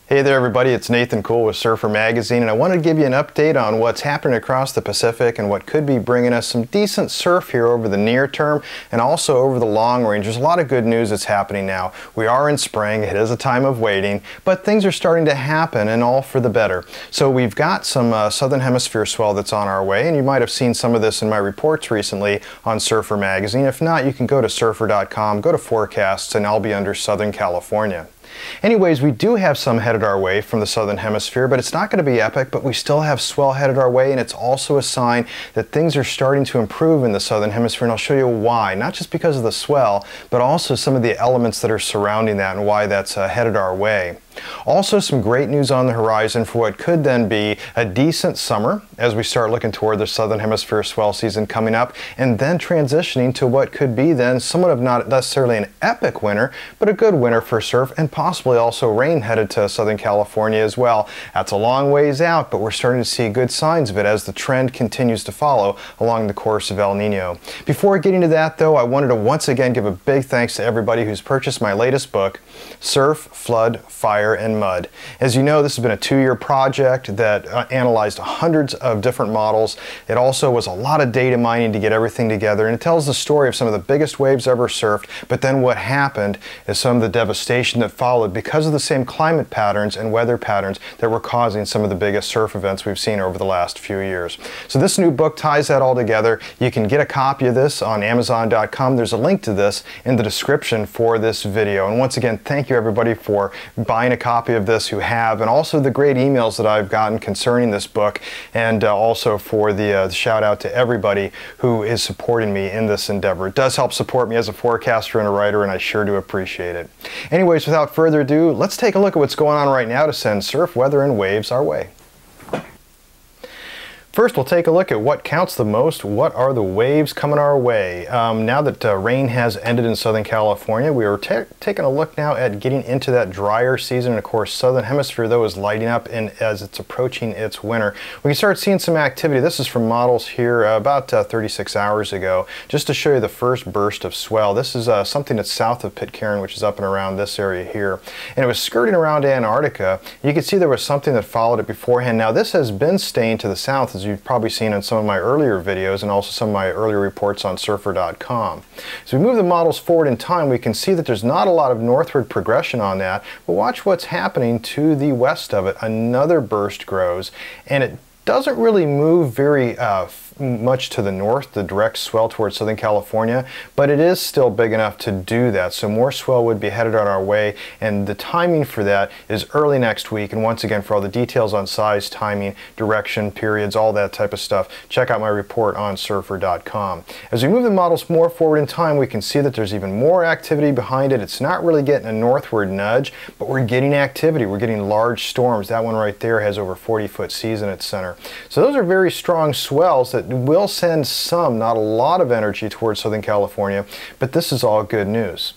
Hey there everybody, it's Nathan Cool with Surfer Magazine, and I wanted to give you an update on what's happening across the Pacific and what could be bringing us some decent surf here over the near term and also over the long range. There's a lot of good news that's happening now. We are in spring, it is a time of waiting, but things are starting to happen and all for the better. So we've got some southern hemisphere swell that's on our way, and you might have seen some of this in my reports recently on Surfer Magazine. If not, you can go to surfer.com, go to forecasts, and I'll be under Southern California. Anyways, we do have some headed our way from the southern hemisphere, but it's not going to be epic, but we still have swell headed our way, and it's also a sign that things are starting to improve in the southern hemisphere, and I'll show you why. Not just because of the swell, but also some of the elements that are surrounding that and why that's headed our way. Also, some great news on the horizon for what could then be a decent summer as we start looking toward the southern hemisphere swell season coming up, and then transitioning to what could be then somewhat of not necessarily an epic winter, but a good winter for surf and possibly also rain headed to Southern California as well. That's a long ways out, but we're starting to see good signs of it as the trend continues to follow along the course of El Nino. Before getting to that though, I wanted to once again give a big thanks to everybody who's purchased my latest book, Surf, Flood, Fire, and Mud. As you know, this has been a 2-year project that analyzed hundreds of different models. It also was a lot of data mining to get everything together, and it tells the story of some of the biggest waves ever surfed, but then what happened is some of the devastation that followed because of the same climate patterns and weather patterns that were causing some of the biggest surf events we've seen over the last few years. So this new book ties that all together. You can get a copy of this on Amazon.com. There's a link to this in the description for this video. And once again, thank you everybody for buying a copy of this who have, and also the great emails that I've gotten concerning this book, and also for the shout out to everybody who is supporting me in this endeavor. It does help support me as a forecaster and a writer, and I sure do appreciate it. Anyways, without further ado, let's take a look at what's going on right now to send surf, weather, and waves our way. First, we'll take a look at what counts the most. What are the waves coming our way? Now that rain has ended in Southern California, we are taking a look now at getting into that drier season. And of course, Southern Hemisphere, though, is lighting up and as it's approaching its winter. We can start seeing some activity. This is from models here about 36 hours ago, just to show you the first burst of swell. This is something that's south of Pitcairn, which is up and around this area here. And it was skirting around Antarctica. You can see there was something that followed it beforehand. Now, this has been staying to the south, as you've probably seen in some of my earlier videos and also some of my earlier reports on surfer.com. As we move the models forward in time, we can see that there's not a lot of northward progression on that, but watch what's happening to the west of it. Another burst grows, and it doesn't really move very much to the north, the direct swell towards Southern California, but it is still big enough to do that. So more swell would be headed on our way, and the timing for that is early next week. And once again, for all the details on size, timing, direction, periods, all that type of stuff, check out my report on surfer.com. As we move the models more forward in time, we can see that there's even more activity behind it. It's not really getting a northward nudge, but we're getting activity. We're getting large storms. That one right there has over 40-foot seas in its center. So those are very strong swells that will send some, not a lot of energy towards Southern California, but this is all good news.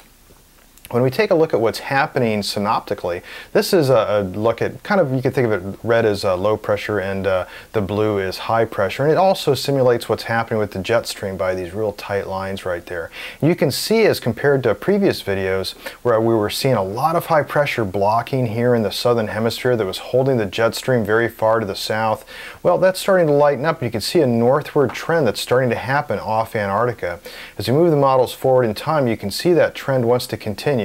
When we take a look at what's happening synoptically, this is a look at kind of, you can think of it, red as low pressure and the blue is high pressure. And it also simulates what's happening with the jet stream by these real tight lines right there. And you can see, as compared to previous videos where we were seeing a lot of high pressure blocking here in the southern hemisphere that was holding the jet stream very far to the south, well, that's starting to lighten up. You can see a northward trend that's starting to happen off Antarctica. As we move the models forward in time, you can see that trend wants to continue.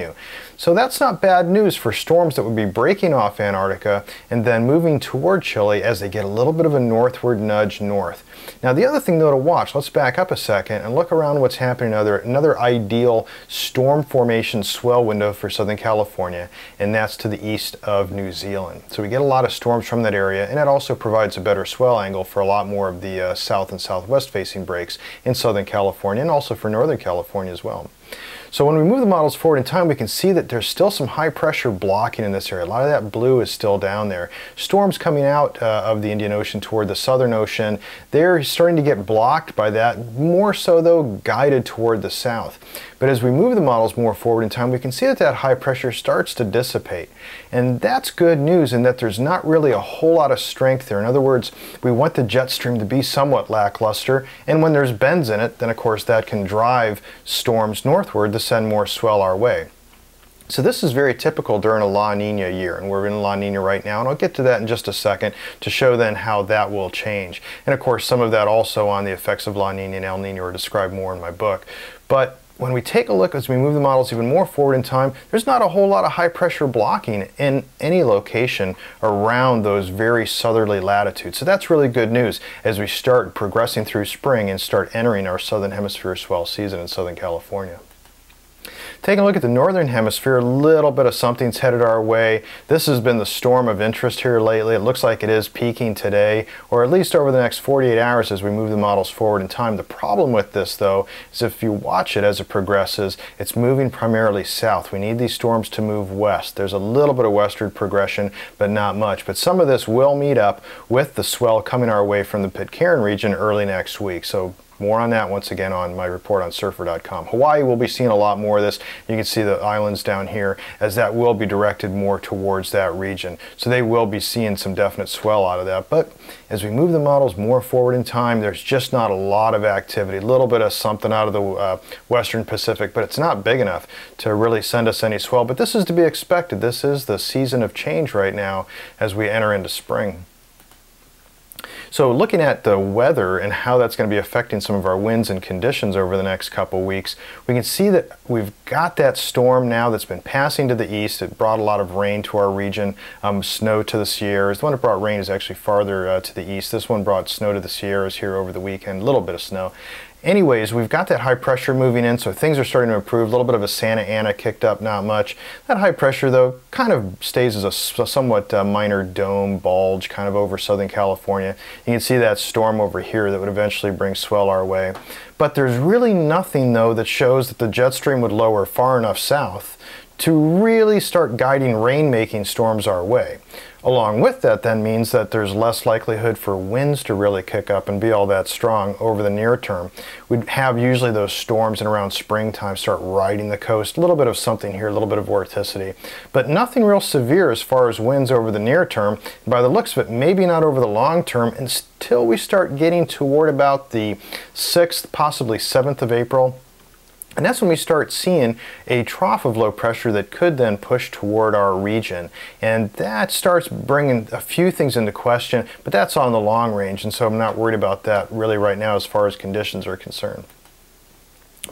So that's not bad news for storms that would be breaking off Antarctica and then moving toward Chile as they get a little bit of a northward nudge north. Now the other thing though to watch, let's back up a second and look around what's happening. Another ideal storm formation swell window for Southern California, and that's to the east of New Zealand. So we get a lot of storms from that area, and it also provides a better swell angle for a lot more of the south and southwest facing breaks in Southern California and also for Northern California as well. So when we move the models forward in time, we can see that there's still some high pressure blocking in this area. A lot of that blue is still down there. Storms coming out of the Indian Ocean toward the Southern Ocean, they're starting to get blocked by that, more so though guided toward the south. But as we move the models more forward in time, we can see that that high pressure starts to dissipate. And that's good news in that there's not really a whole lot of strength there. In other words, we want the jet stream to be somewhat lackluster, and when there's bends in it, then of course that can drive storms northward to send more swell our way. So this is very typical during a La Nina year, and we're in La Nina right now, and I'll get to that in just a second to show then how that will change. And of course, some of that also on the effects of La Nina and El Nino are described more in my book. But when we take a look as we move the models even more forward in time, there's not a whole lot of high pressure blocking in any location around those very southerly latitudes. So that's really good news as we start progressing through spring and start entering our southern hemisphere swell season in Southern California. Taking a look at the northern hemisphere, a little bit of something's headed our way. This has been the storm of interest here lately. It looks like it is peaking today, or at least over the next 48 hours as we move the models forward in time. The problem with this, though, is if you watch it as it progresses, it's moving primarily south. We need these storms to move west. There's a little bit of westward progression, but not much. But some of this will meet up with the swell coming our way from the Pitcairn region early next week. So more on that once again on my report on surfer.com. Hawaii will be seeing a lot more of this. You can see the islands down here as that will be directed more towards that region. So they will be seeing some definite swell out of that. But as we move the models more forward in time, there's just not a lot of activity. A little bit of something out of the Western Pacific, but it's not big enough to really send us any swell. But this is to be expected. This is the season of change right now as we enter into spring. So looking at the weather and how that's going to be affecting some of our winds and conditions over the next couple weeks, we can see that we've got that storm now that's been passing to the east. It brought a lot of rain to our region, snow to the Sierras. The one that brought rain is actually farther to the east. This one brought snow to the Sierras here over the weekend, a little bit of snow. Anyways, we've got that high pressure moving in, so things are starting to improve. A little bit of a Santa Ana kicked up, not much. That high pressure, though, kind of stays as a somewhat minor dome bulge kind of over Southern California. You can see that storm over here that would eventually bring swell our way. But there's really nothing, though, that shows that the jet stream would lower far enough south to really start guiding rain-making storms our way. Along with that then means that there's less likelihood for winds to really kick up and be all that strong over the near term. We'd have usually those storms in around springtime start riding the coast. A little bit of something here, a little bit of vorticity, but nothing real severe as far as winds over the near term. By the looks of it, maybe not over the long term until we start getting toward about the 6th, possibly 7th of April. And that's when we start seeing a trough of low pressure that could then push toward our region. And that starts bringing a few things into question, but that's on the long range, and so I'm not worried about that really right now as far as conditions are concerned.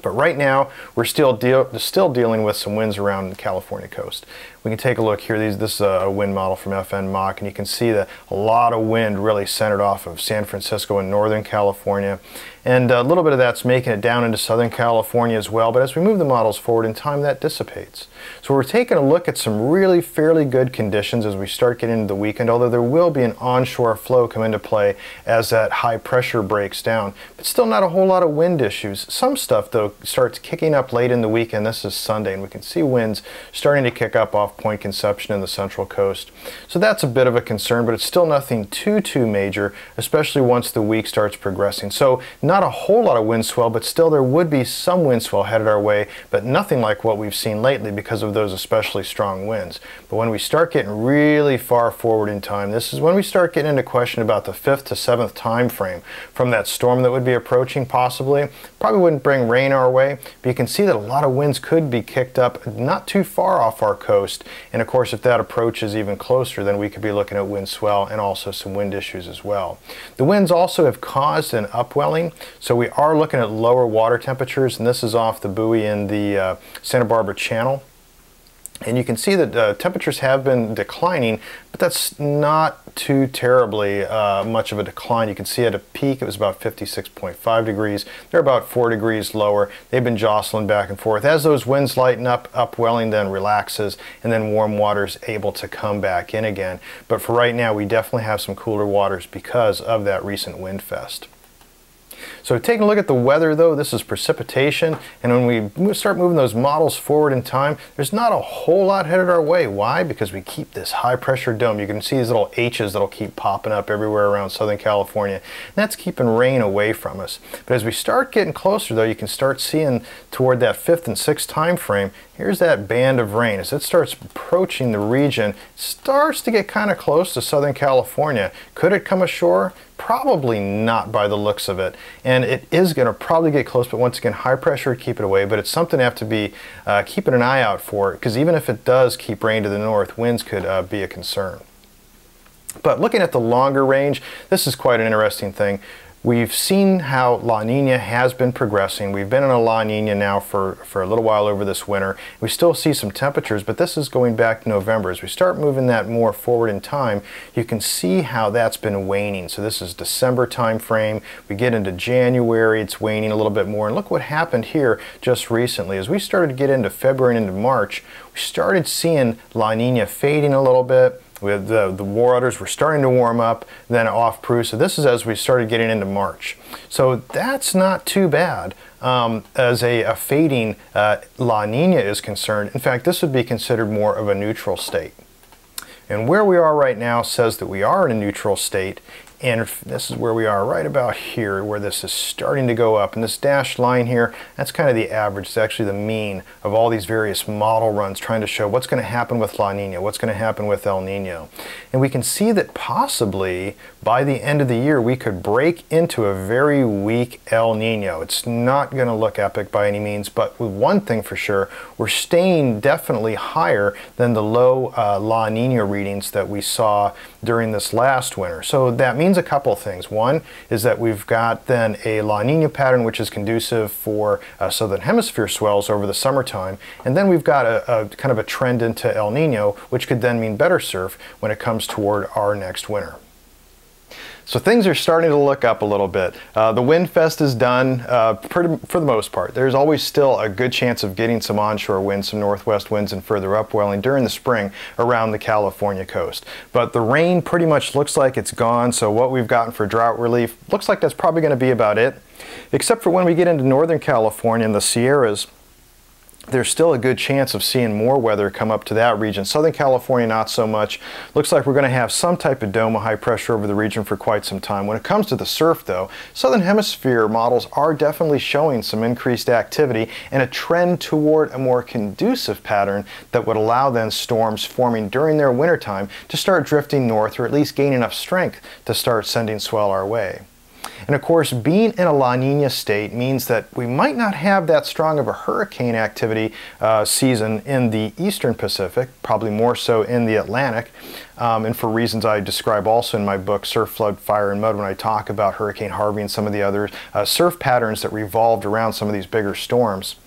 But right now, we're still dealing with some winds around the California coast. We can take a look here. This is a wind model from FN Mach, and you can see that a lot of wind really centered off of San Francisco and Northern California. And a little bit of that's making it down into Southern California as well, but as we move the models forward in time, that dissipates. So we're taking a look at some really fairly good conditions as we start getting into the weekend, although there will be an onshore flow come into play as that high pressure breaks down, but still not a whole lot of wind issues. Some stuff, though, starts kicking up late in the weekend. This is Sunday, and we can see winds starting to kick up off Point Conception in the Central Coast. So that's a bit of a concern, but it's still nothing too major, especially once the week starts progressing. So not a whole lot of wind swell, but still there would be some wind swell headed our way, but nothing like what we've seen lately because of those especially strong winds. But when we start getting really far forward in time, this is when we start getting into question about the 5th to 7th time frame from that storm that would be approaching possibly. Probably wouldn't bring rain our way, but you can see that a lot of winds could be kicked up not too far off our coast. And of course, if that approaches even closer, then we could be looking at wind swell and also some wind issues as well. The winds also have caused an upwelling, so we are looking at lower water temperatures, and this is off the buoy in the Santa Barbara Channel. And you can see that temperatures have been declining, but that's not too terribly much of a decline. You can see at a peak it was about 56.5 degrees. They're about 4 degrees lower. They've been jostling back and forth. As those winds lighten up, upwelling then relaxes, and then warm water's able to come back in again. But for right now, we definitely have some cooler waters because of that recent wind fest. So taking a look at the weather, though, this is precipitation, and when we start moving those models forward in time, there's not a whole lot headed our way. Why? Because we keep this high pressure dome. You can see these little H's that'll keep popping up everywhere around Southern California, and that's keeping rain away from us. But as we start getting closer, though, you can start seeing toward that 5th and 6th time frame, here's that band of rain. As it starts approaching the region, it starts to get kind of close to Southern California. Could it come ashore? Probably not by the looks of it, and it is going to probably get close, but once again, high pressure to keep it away, but it's something to have to be keeping an eye out for, because even if it does keep rain to the north, winds could be a concern. But looking at the longer range, this is quite an interesting thing. We've seen how La Nina has been progressing. We've been in a La Nina now for a little while over this winter. We still see some temperatures, but this is going back to November. As we start moving that more forward in time, you can see how that's been waning. So this is December time frame. We get into January, it's waning a little bit more. And look what happened here just recently. As we started to get into February and into March, we started seeing La Nina fading a little bit. With the waters were starting to warm up, then off Peru. So this is as we started getting into March. So that's not too bad as a fading La Nina is concerned. In fact, this would be considered more of a neutral state. And where we are right now says that we are in a neutral state. And this is where we are right about here, where this is starting to go up. And this dashed line here, that's kind of the average. It's actually the mean of all these various model runs trying to show what's going to happen with La Nina, what's going to happen with El Nino. And we can see that possibly by the end of the year, we could break into a very weak El Nino. It's not going to look epic by any means, but with one thing for sure, we're staying definitely higher than the low La Nina readings that we saw during this last winter. So that means a couple of things. One is that we've got then a La Nina pattern which is conducive for southern hemisphere swells over the summertime, and then we've got a kind of a trend into El Nino, which could then mean better surf when it comes toward our next winter. So things are starting to look up a little bit. The wind fest is done for the most part. There's always still a good chance of getting some onshore winds, some northwest winds and further upwelling during the spring around the California coast. But the rain pretty much looks like it's gone, so what we've gotten for drought relief looks like that's probably going to be about it. Except for when we get into Northern California and the Sierras, there's still a good chance of seeing more weather come up to that region. Southern California, not so much. Looks like we're going to have some type of dome of high pressure over the region for quite some time. When it comes to the surf, though, Southern Hemisphere models are definitely showing some increased activity and a trend toward a more conducive pattern that would allow then storms forming during their wintertime to start drifting north, or at least gain enough strength to start sending swell our way. And of course, being in a La Nina state means that we might not have that strong of a hurricane activity season in the eastern Pacific, probably more so in the Atlantic, and for reasons I describe also in my book, Surf, Flood, Fire, and Mud, when I talk about Hurricane Harvey and some of the other surf patterns that revolved around some of these bigger storms.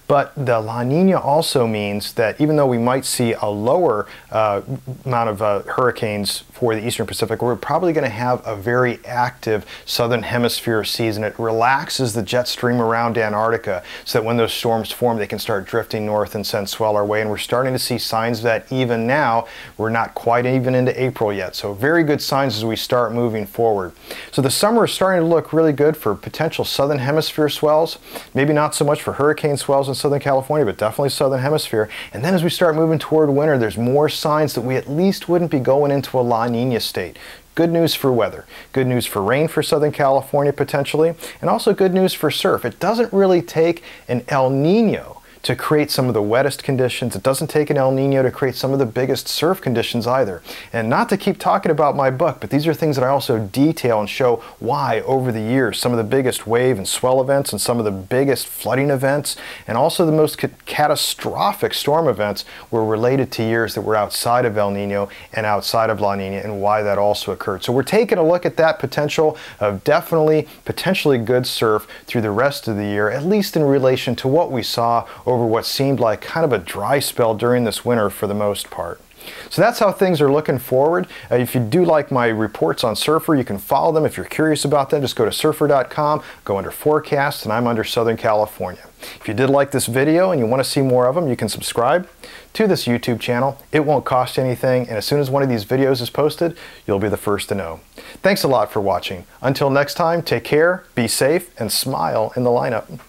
But the La Nina also means that even though we might see a lower amount of hurricanes for the eastern Pacific, we're probably going to have a very active southern hemisphere season. It relaxes the jet stream around Antarctica so that when those storms form, they can start drifting north and send swell our way. And we're starting to see signs of that even now. We're not quite even into April yet. So very good signs as we start moving forward. So the summer is starting to look really good for potential southern hemisphere swells. Maybe not so much for hurricane swells in Southern California, but definitely southern hemisphere. And then as we start moving toward winter, there's more signs that we at least wouldn't be going into a La Nina state. Good news for weather, good news for rain for Southern California potentially, and also good news for surf. It doesn't really take an El Nino to create some of the wettest conditions. It doesn't take an El Nino to create some of the biggest surf conditions either. And not to keep talking about my book, but these are things that I also detail and show why over the years some of the biggest wave and swell events and some of the biggest flooding events and also the most catastrophic storm events were related to years that were outside of El Nino and outside of La Nina, and why that also occurred. So we're taking a look at that potential of definitely potentially good surf through the rest of the year, at least in relation to what we saw over what seemed like kind of a dry spell during this winter for the most part. So that's how things are looking forward. If you do like my reports on Surfer, you can follow them. If you're curious about them, just go to surfer.com, go under forecasts, and I'm under Southern California. If you did like this video and you want to see more of them, you can subscribe to this YouTube channel. It won't cost you anything, and as soon as one of these videos is posted, you'll be the first to know. Thanks a lot for watching. Until next time, take care, be safe, and smile in the lineup.